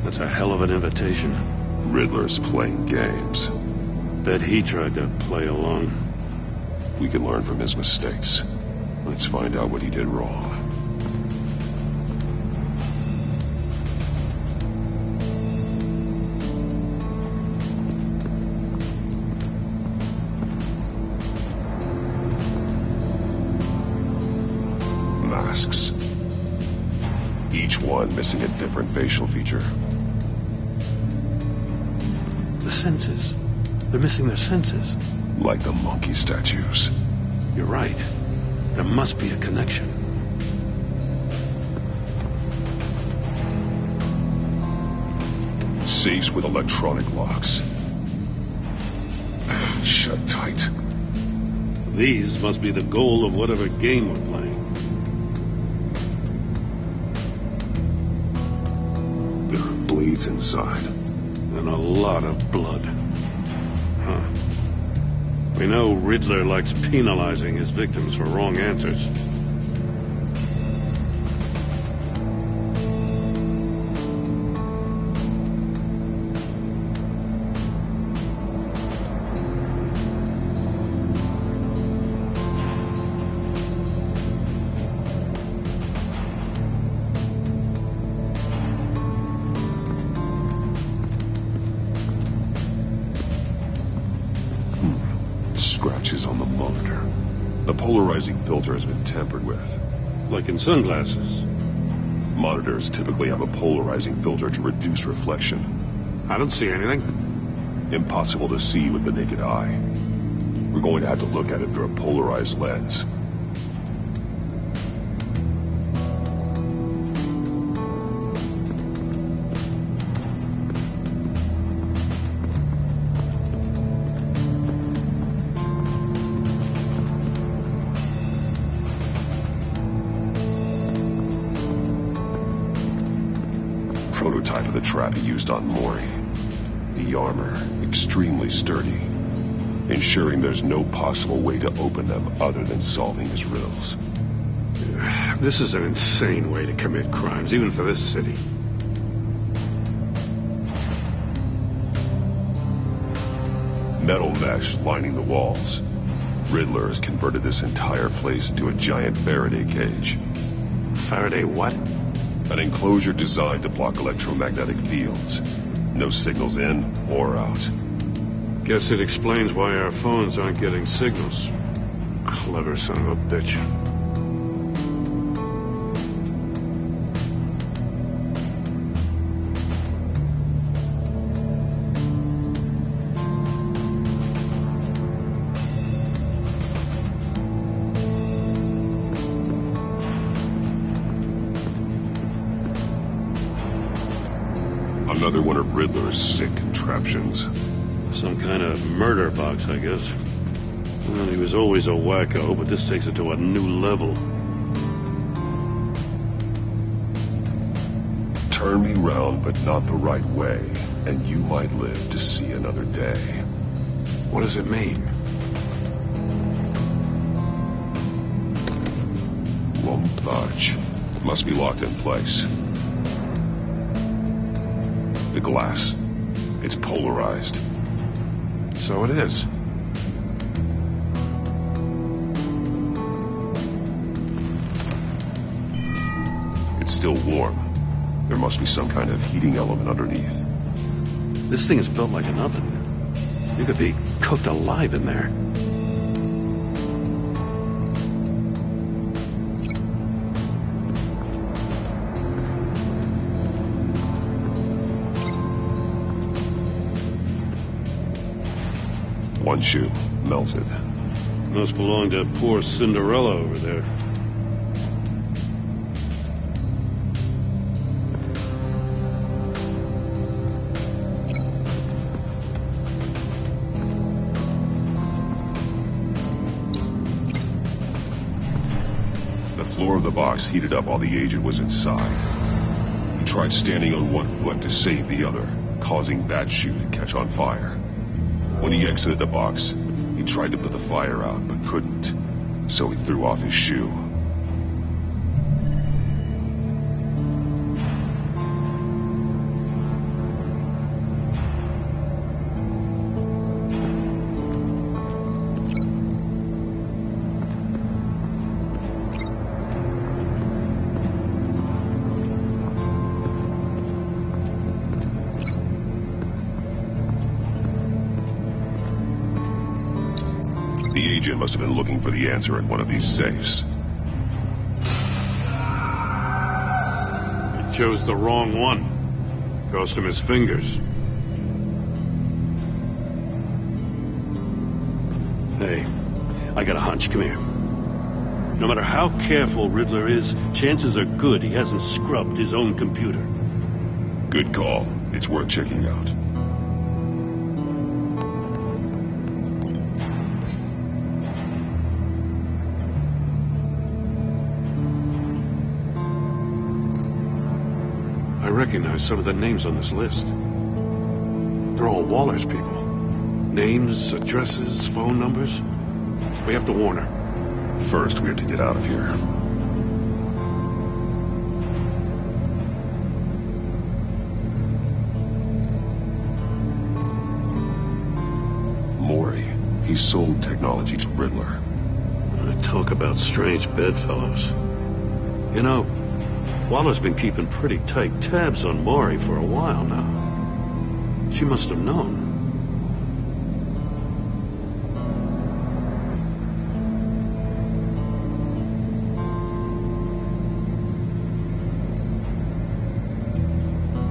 That's a hell of an invitation. Riddler's playing games. Bet he tried to play along. We can learn from his mistakes. Let's find out what he did wrong. Masks. Each one missing a different facial feature. The senses. They're missing their senses. Like the monkey statues. You're right. There must be a connection. Safes with electronic locks. Shut tight. These must be the goal of whatever game we're playing. There are bleeds inside. And a lot of blood. Huh. We know Riddler likes penalizing his victims for wrong answers. Scratches on the monitor. The polarizing filter has been tampered with. Like in sunglasses. Monitors typically have a polarizing filter to reduce reflection. I don't see anything. Impossible to see with the naked eye. We're going to have to look at it through a polarized lens. Prototype of the trap he used on Mori. The armor, extremely sturdy, ensuring there's no possible way to open them other than solving his riddles. This is an insane way to commit crimes, even for this city. Metal mesh lining the walls. Riddler has converted this entire place into a giant Faraday cage. Faraday what? An enclosure designed to block electromagnetic fields. No signals in or out. Guess it explains why our phones aren't getting signals. Clever son of a bitch. Another one of Riddler's sick contraptions. Some kind of murder box, I guess. Well, he was always a wacko, but this takes it to a new level. Turn me round, but not the right way, and you might live to see another day. What does it mean? Won't budge. Must be locked in place. The glass. It's polarized. So it is. It's still warm. There must be some kind of heating element underneath. This thing is built like an oven. You could be cooked alive in there. One shoe, melted. Must belong to poor Cinderella over there. The floor of the box heated up while the agent was inside. He tried standing on one foot to save the other, causing that shoe to catch on fire. When he exited the box, he tried to put the fire out, but couldn't. So he threw off his shoe. agent must have been looking for the answer in one of these safes. He chose the wrong one. Cost him his fingers. Hey, I got a hunch. Come here. No matter how careful Riddler is, chances are good he hasn't scrubbed his own computer. Good call. It's worth checking out. I recognize some of the names on this list. They're all Waller's people. Names, addresses, phone numbers. We have to warn her. First, we have to get out of here. Mori. He sold technology to Riddler. Talk about strange bedfellows. You know, Waller's been keeping pretty tight tabs on Mori for a while now. She must have known.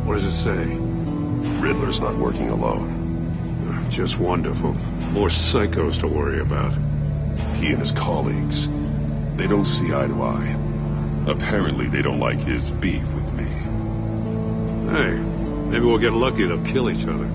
What does it say? Riddler's not working alone. Just wonderful. More psychos to worry about. He and his colleagues, they don't see eye to eye. Apparently they don't like his beef with me. Hey, maybe we'll get lucky. They'll kill each other.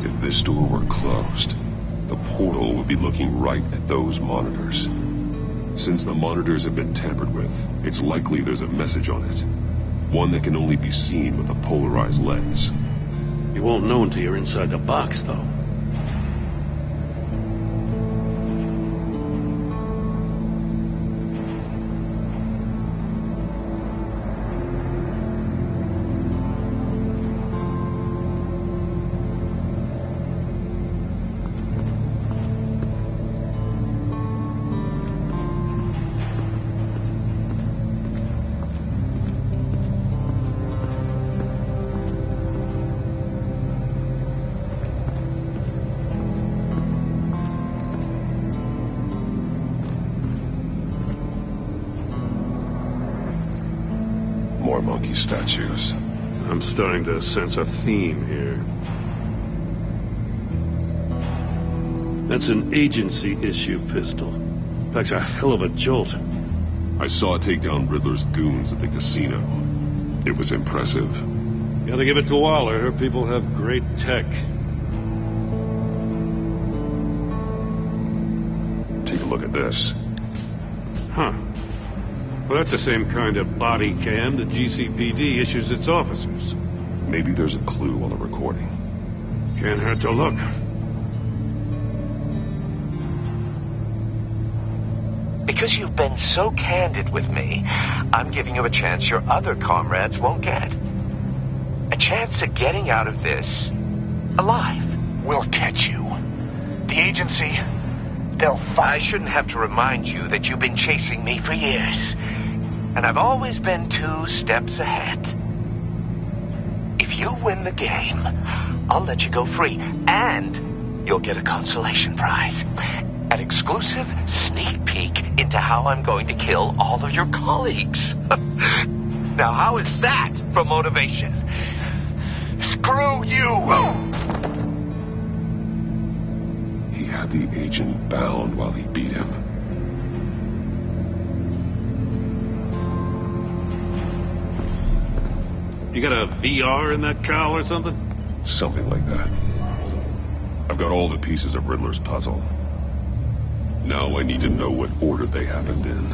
If this door were closed, the portal would be looking right at those monitors. Since the monitors have been tampered with, it's likely there's a message on it. One that can only be seen with a polarized lens. You won't know until you're inside the box, though. More monkey statues. I'm starting to sense a theme here. That's an agency issue pistol. Packs a hell of a jolt. I saw it take down Riddler's goons at the casino. It was impressive. Gotta give it to Waller. Her people have great tech. Take a look at this. Huh. Well, that's the same kind of body cam the GCPD issues its officers. Maybe there's a clue on the recording. Can't hurt to look. Because you've been so candid with me, I'm giving you a chance your other comrades won't get. A chance at getting out of this alive. We'll catch you. The agency, they'll find... I shouldn't have to remind you that you've been chasing me for years. And I've always been 2 steps ahead. If you win the game, I'll let you go free. And you'll get a consolation prize. An exclusive sneak peek into how I'm going to kill all of your colleagues. Now, how is that for motivation? Screw you! He had the agent bound while he beat him. You got a VR in that cowl or something? Something like that. I've got all the pieces of Riddler's puzzle. Now I need to know what order they happened in.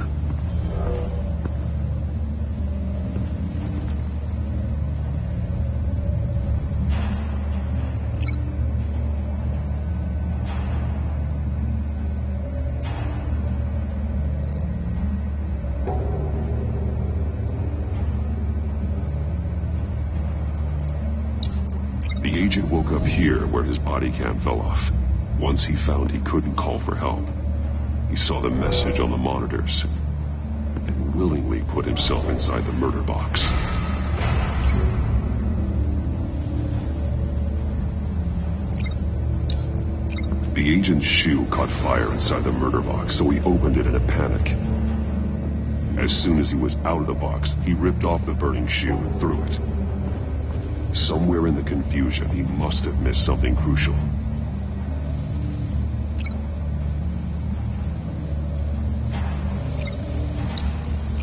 agent woke up here where his body cam fell off. Once he found he couldn't call for help, he saw the message on the monitors and willingly put himself inside the murder box. The agent's shoe caught fire inside the murder box, so he opened it in a panic. As soon as he was out of the box, he ripped off the burning shoe and threw it. Somewhere in the confusion, he must have missed something crucial.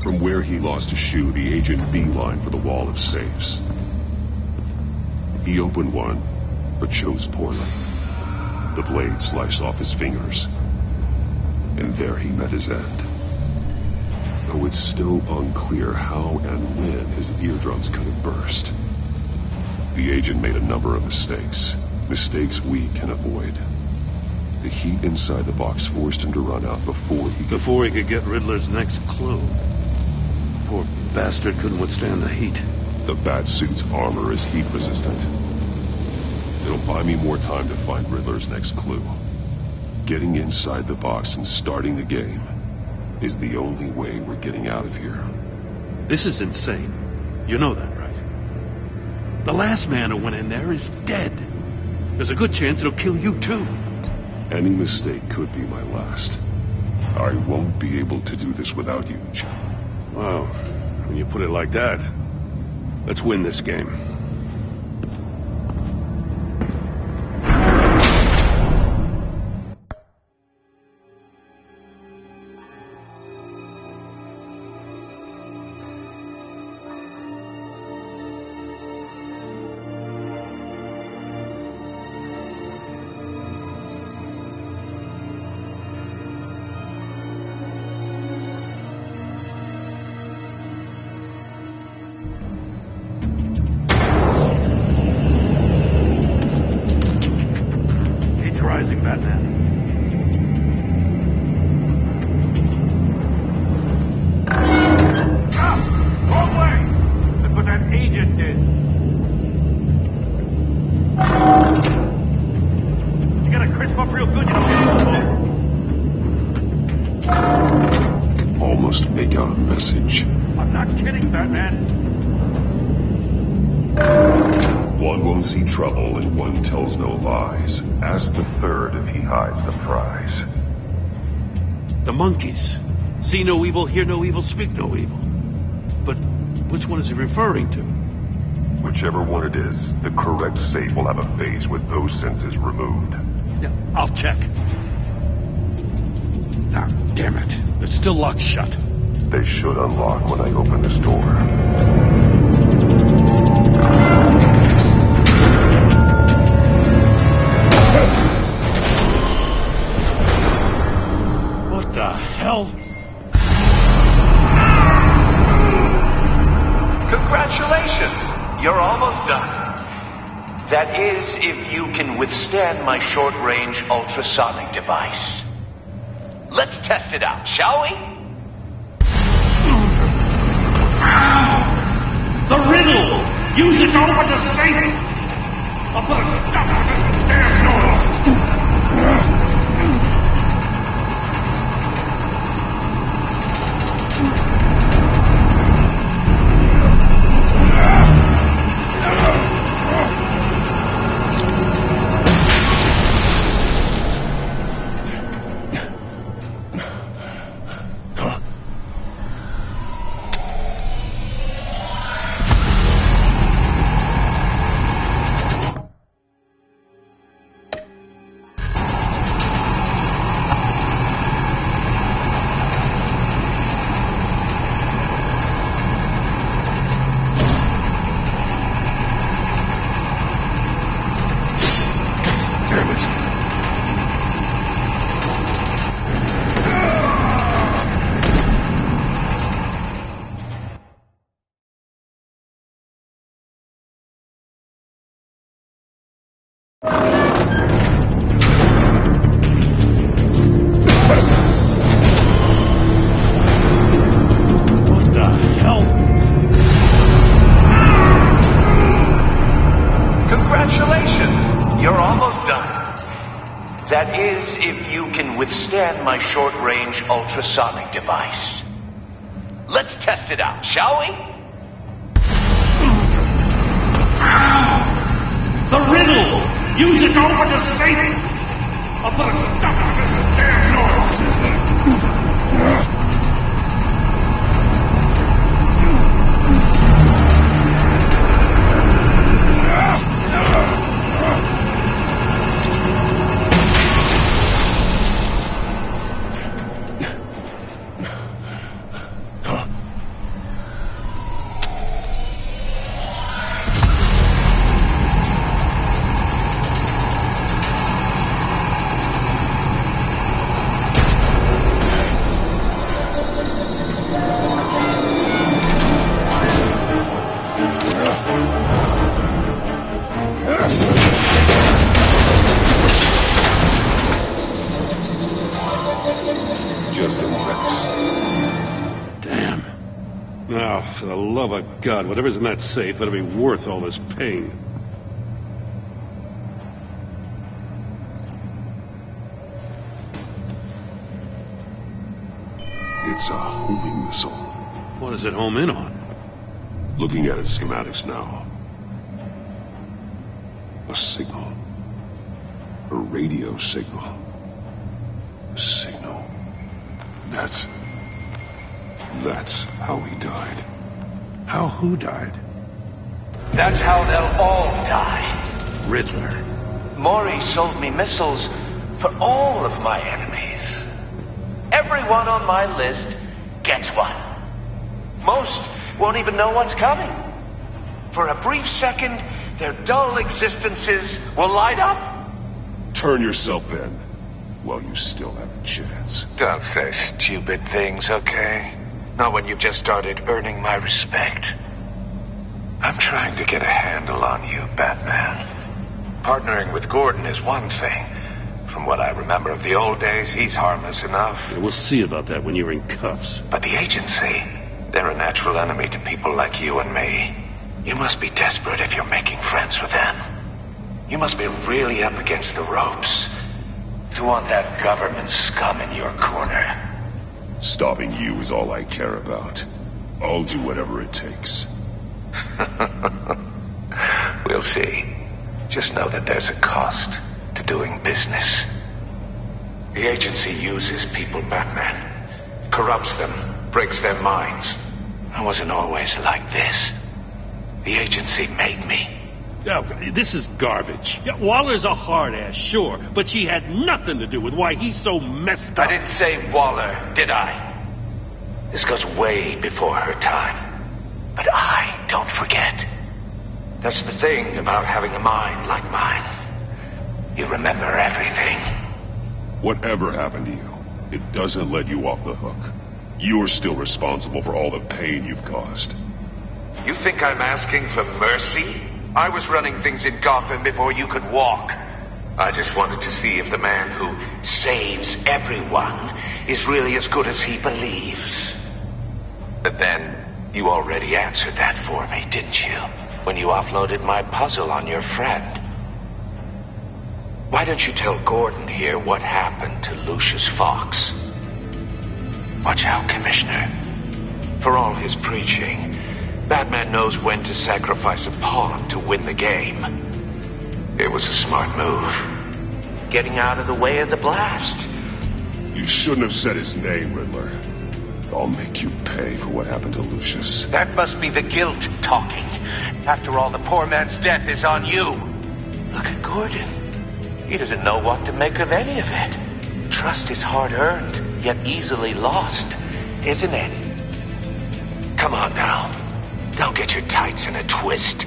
From where he lost his shoe, the agent beelined for the wall of safes. He opened one, but chose poorly. The blade sliced off his fingers, and there he met his end. Though it's still unclear how and when his eardrums could have burst. The agent made a number of mistakes. Mistakes we can avoid. The heat inside the box forced him to run out before he could get Riddler's next clue. Poor bastard couldn't withstand the heat. The Batsuit's armor is heat resistant. It'll buy me more time to find Riddler's next clue. Getting inside the box and starting the game is the only way we're getting out of here. This is insane. You know that, right? The last man who went in there is dead. There's a good chance it'll kill you, too. Any mistake could be my last. I won't be able to do this without you, Jim. Well, when you put it like that, let's win this game. Trouble and one tells no lies. Ask the third if he hides the prize. The monkeys. See no evil, hear no evil, speak no evil. But which one is he referring to? Whichever one it is, the correct safe will have a phase with those senses removed. Yeah, I'll check. Ah, damn it. It's still locked shut. They should unlock when I open this door. Congratulations! You're almost done. That is, if you can withstand my short-range ultrasonic device. Let's test it out, shall we? The riddle! Use it to open the safe! I'll put a stop to this dance noise! short-range ultrasonic device. Let's test it out, shall we? The riddle! Use it to open the safe! I'll put a stop to this damn noise! For the love of God, whatever's in that safe better be worth all this pain. It's a homing missile. What does it home in on? Looking at its schematics now. A signal. A radio signal. A signal. That's how he died. How who died? That's how they'll all die. Riddler. Maury sold me missiles for all of my enemies. Everyone on my list gets one. Most won't even know what's coming. For a brief second, their dull existences will light up. Turn yourself in while you still have a chance. Don't say stupid things, okay? Not when you've just started earning my respect. I'm trying to get a handle on you, Batman. Partnering with Gordon is one thing. From what I remember of the old days, he's harmless enough. Yeah, we'll see about that when you're in cuffs. But the agency, they're a natural enemy to people like you and me. You must be desperate if you're making friends with them. You must be really up against the ropes to want that government scum in your corner. Stopping you is all I care about. I'll do whatever it takes. We'll see. Just know that there's a cost to doing business. The agency uses people, Batman. Corrupts them, breaks their minds. I wasn't always like this. The agency made me. Oh, this is garbage. Yeah, Waller's a hard ass, sure, but she had nothing to do with why he's so messed up. I didn't say Waller, did I? This goes way before her time. But I don't forget. That's the thing about having a mind like mine. You remember everything. Whatever happened to you, it doesn't let you off the hook. You're still responsible for all the pain you've caused. You think I'm asking for mercy? I was running things in Gotham before you could walk. I just wanted to see if the man who saves everyone is really as good as he believes. But then, you already answered that for me, didn't you? When you offloaded my puzzle on your friend. Why don't you tell Gordon here what happened to Lucius Fox? Watch out, Commissioner. For all his preaching, Batman knows when to sacrifice a pawn to win the game. It was a smart move. Getting out of the way of the blast. You shouldn't have said his name, Riddler. I'll make you pay for what happened to Lucius. That must be the guilt talking. After all, the poor man's death is on you. Look at Gordon. He doesn't know what to make of any of it. Trust is hard-earned, yet easily lost, isn't it? Come on now. Don't get your tights in a twist.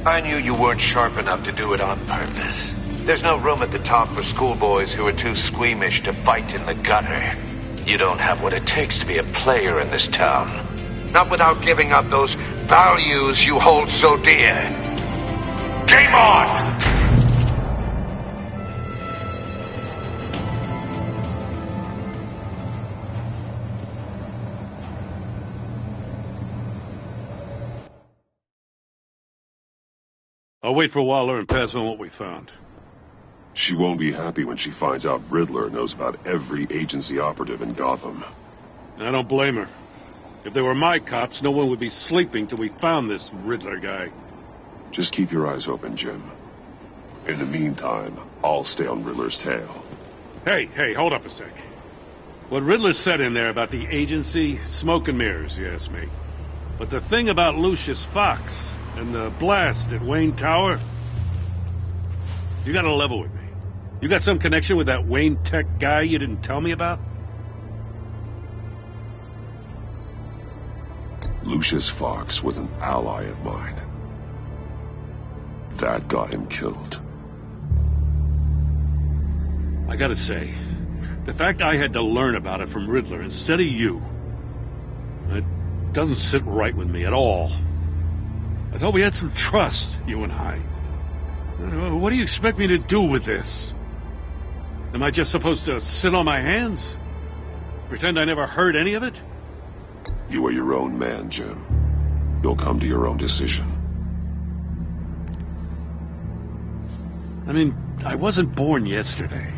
I knew you weren't sharp enough to do it on purpose. There's no room at the top for schoolboys who are too squeamish to fight in the gutter. You don't have what it takes to be a player in this town. Not without giving up those values you hold so dear. Game on! I'll wait for Waller and pass on what we found. She won't be happy when she finds out Riddler knows about every agency operative in Gotham. I don't blame her. If they were my cops, no one would be sleeping till we found this Riddler guy. Just keep your eyes open, Jim. In the meantime, I'll stay on Riddler's tail. Hey, hold up a sec. What Riddler said in there about the agency, smoke and mirrors, you ask me. But the thing about Lucius Fox and the blast at Wayne Tower, you gotta level with me. You got some connection with that Wayne Tech guy you didn't tell me about? Lucius Fox was an ally of mine. That got him killed. I gotta say, the fact I had to learn about it from Riddler instead of you, it doesn't sit right with me at all. I thought we had some trust, you and I. What do you expect me to do with this? Am I just supposed to sit on my hands? Pretend I never heard any of it? You are your own man, Jim. You'll come to your own decision. I mean, I wasn't born yesterday.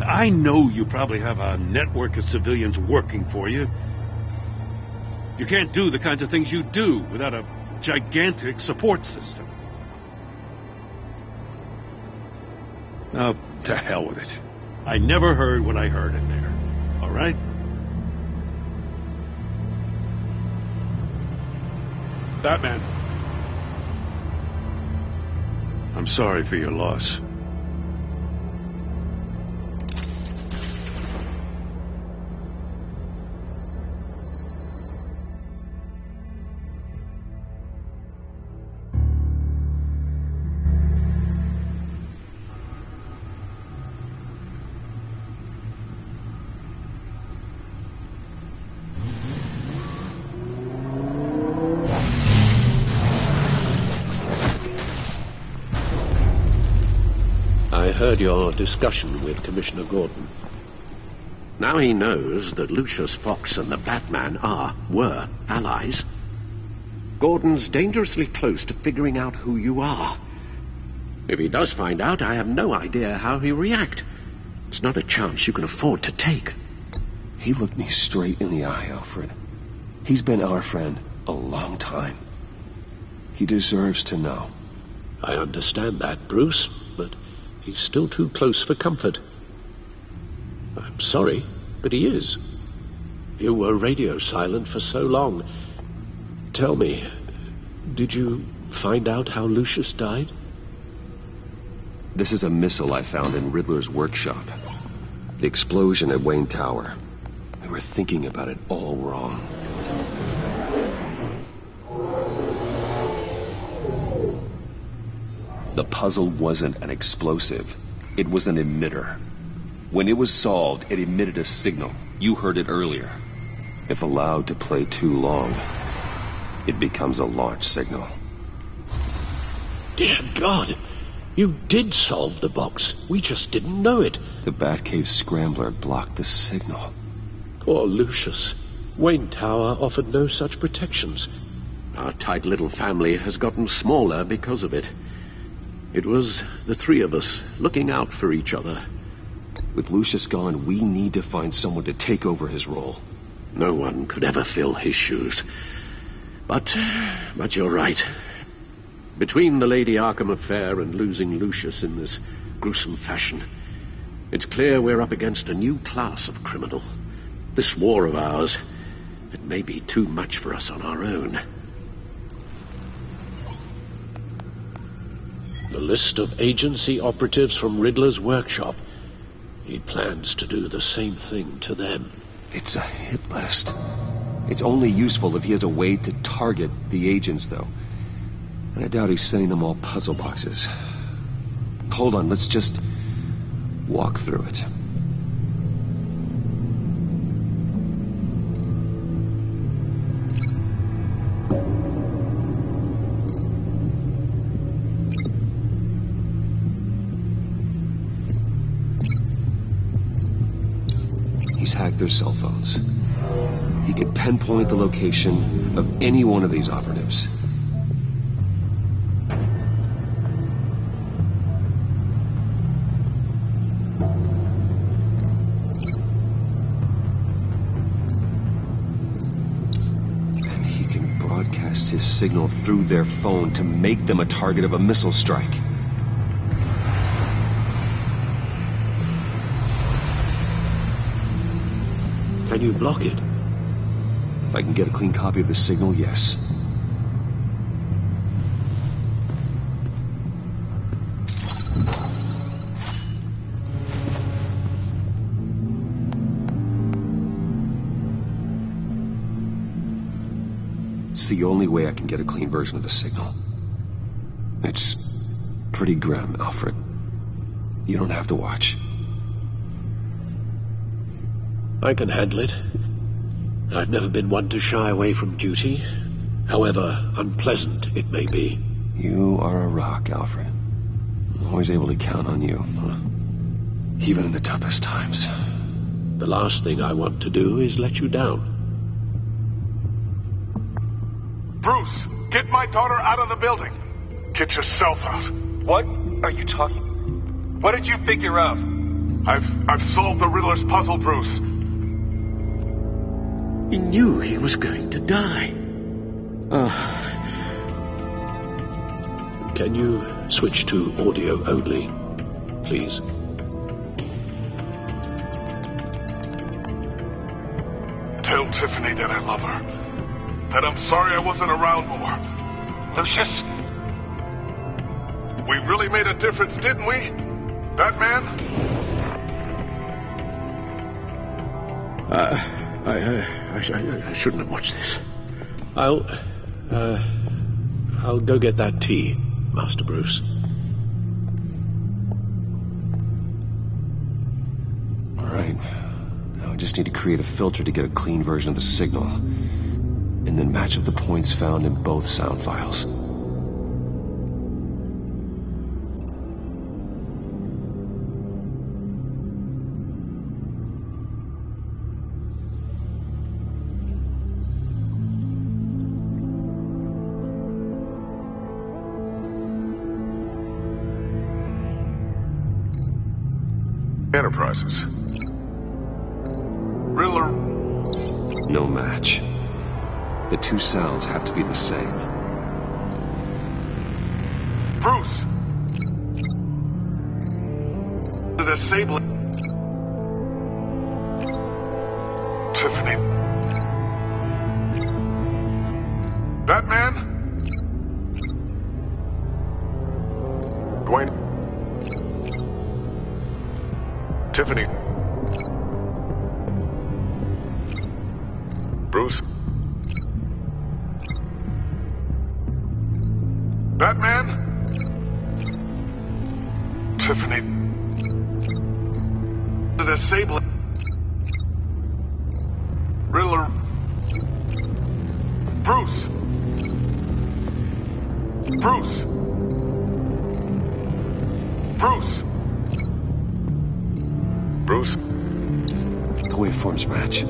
I know you probably have a network of civilians working for you. You can't do the kinds of things you do without a gigantic support system. Now, to hell with it. I never heard what I heard in there. All right? Batman. I'm sorry for your loss. I heard your discussion with Commissioner Gordon. Now he knows that Lucius Fox and the Batman were allies. Gordon's dangerously close to figuring out who you are. If he does find out, I have no idea how he'll react. It's not a chance you can afford to take. He looked me straight in the eye, Alfred. He's been our friend a long time. He deserves to know. I understand that, Bruce, but he's still too close for comfort. I'm sorry, but he is. You were radio silent for so long. Tell me, did you find out how Lucius died? This is a missile I found in Riddler's workshop. The explosion at Wayne Tower. We were thinking about it all wrong. The puzzle wasn't an explosive. It was an emitter. When it was solved, it emitted a signal. You heard it earlier. If allowed to play too long, it becomes a launch signal. Dear God, you did solve the box. We just didn't know it. The Batcave scrambler blocked the signal. Poor Lucius. Wayne Tower offered no such protections. Our tight little family has gotten smaller because of it. It was the three of us looking out for each other. With Lucius gone, we need to find someone to take over his role. No one could ever fill his shoes. But you're right. Between the Lady Arkham affair and losing Lucius in this gruesome fashion, it's clear we're up against a new class of criminal. This war of ours, it may be too much for us on our own. The list of agency operatives from Riddler's workshop. He plans to do the same thing to them. It's a hit list. It's only useful if he has a way to target the agents, though. And I doubt he's sending them all puzzle boxes. Hold on, let's just walk through it. He's hacked their cell phones. He can pinpoint the location of any one of these operatives. pass his signal through their phone to make them a target of a missile strike. Can you block it? If I can get a clean copy of the signal, yes. It's the only way I can get a clean version of the signal. It's pretty grim, Alfred. You don't have to watch. I can handle it. I've never been one to shy away from duty, however unpleasant it may be. You are a rock, Alfred. I'm always able to count on you, even in the toughest times. The last thing I want to do is let you down. Bruce, get my daughter out of the building. Get yourself out. What are you talking? What did you figure out? I've solved the Riddler's puzzle, Bruce. He knew he was going to die. Can you switch to audio only, please? Tell Tiffany that I love her. That I'm sorry I wasn't around more. Lucius? We really made a difference, didn't we? Batman? I shouldn't have watched this. I'll go get that tea, Master Bruce. All right. Now I just need to create a filter to get a clean version of the signal, and then match up the points found in both sound files. Enterprises. Riddler. No match. The two sounds have to be the same. Bruce! The disabling. Tiffany. Batman? Dwayne. Tiffany. Bruce. Batman? Tiffany. The disabling. Riddler. Bruce. Bruce. Bruce. Bruce. The waveforms match.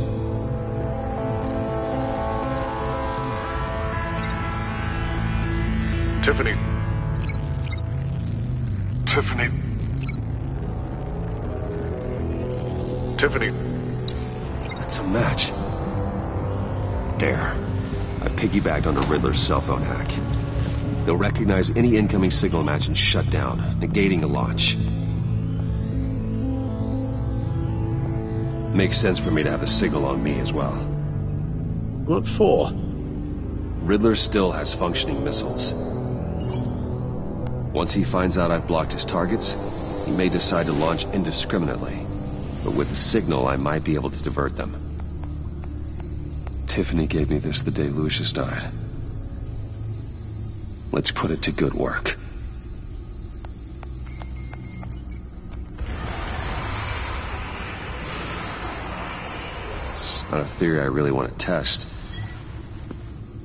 Tiffany. Tiffany. Tiffany. That's a match. There. I piggybacked onto Riddler's cell phone hack. They'll recognize any incoming signal match and shut down, negating a launch. Makes sense for me to have the signal on me as well. What for? Riddler still has functioning missiles. Once he finds out I've blocked his targets, he may decide to launch indiscriminately. But with the signal, I might be able to divert them. Tiffany gave me this the day Lucius died. Let's put it to good work. It's not a theory I really want to test.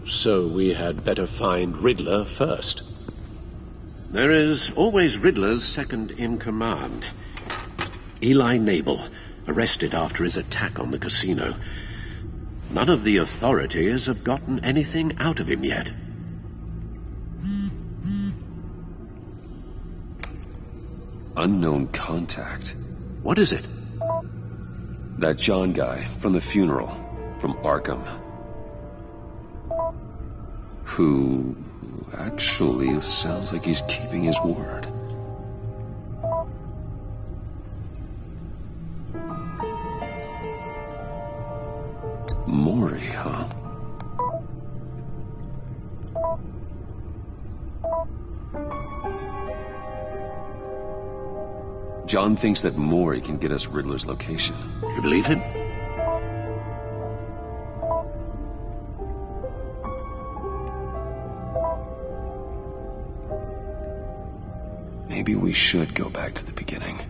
So we had better find Riddler first. There is always Riddler's second in command. Eli Nabel, arrested after his attack on the casino. None of the authorities have gotten anything out of him yet. Unknown contact. What is it? That John guy from the funeral, from Arkham. Who actually sounds like he's keeping his word. Maury, huh? John thinks that Maury can get us Riddler's location. You believe him? Maybe we should go back to the beginning.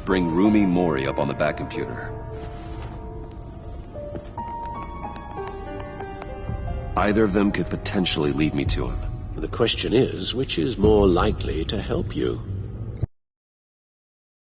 Bring Roomy Maury up on the back computer. Either of them could potentially lead me to him. The question is, which is more likely to help you?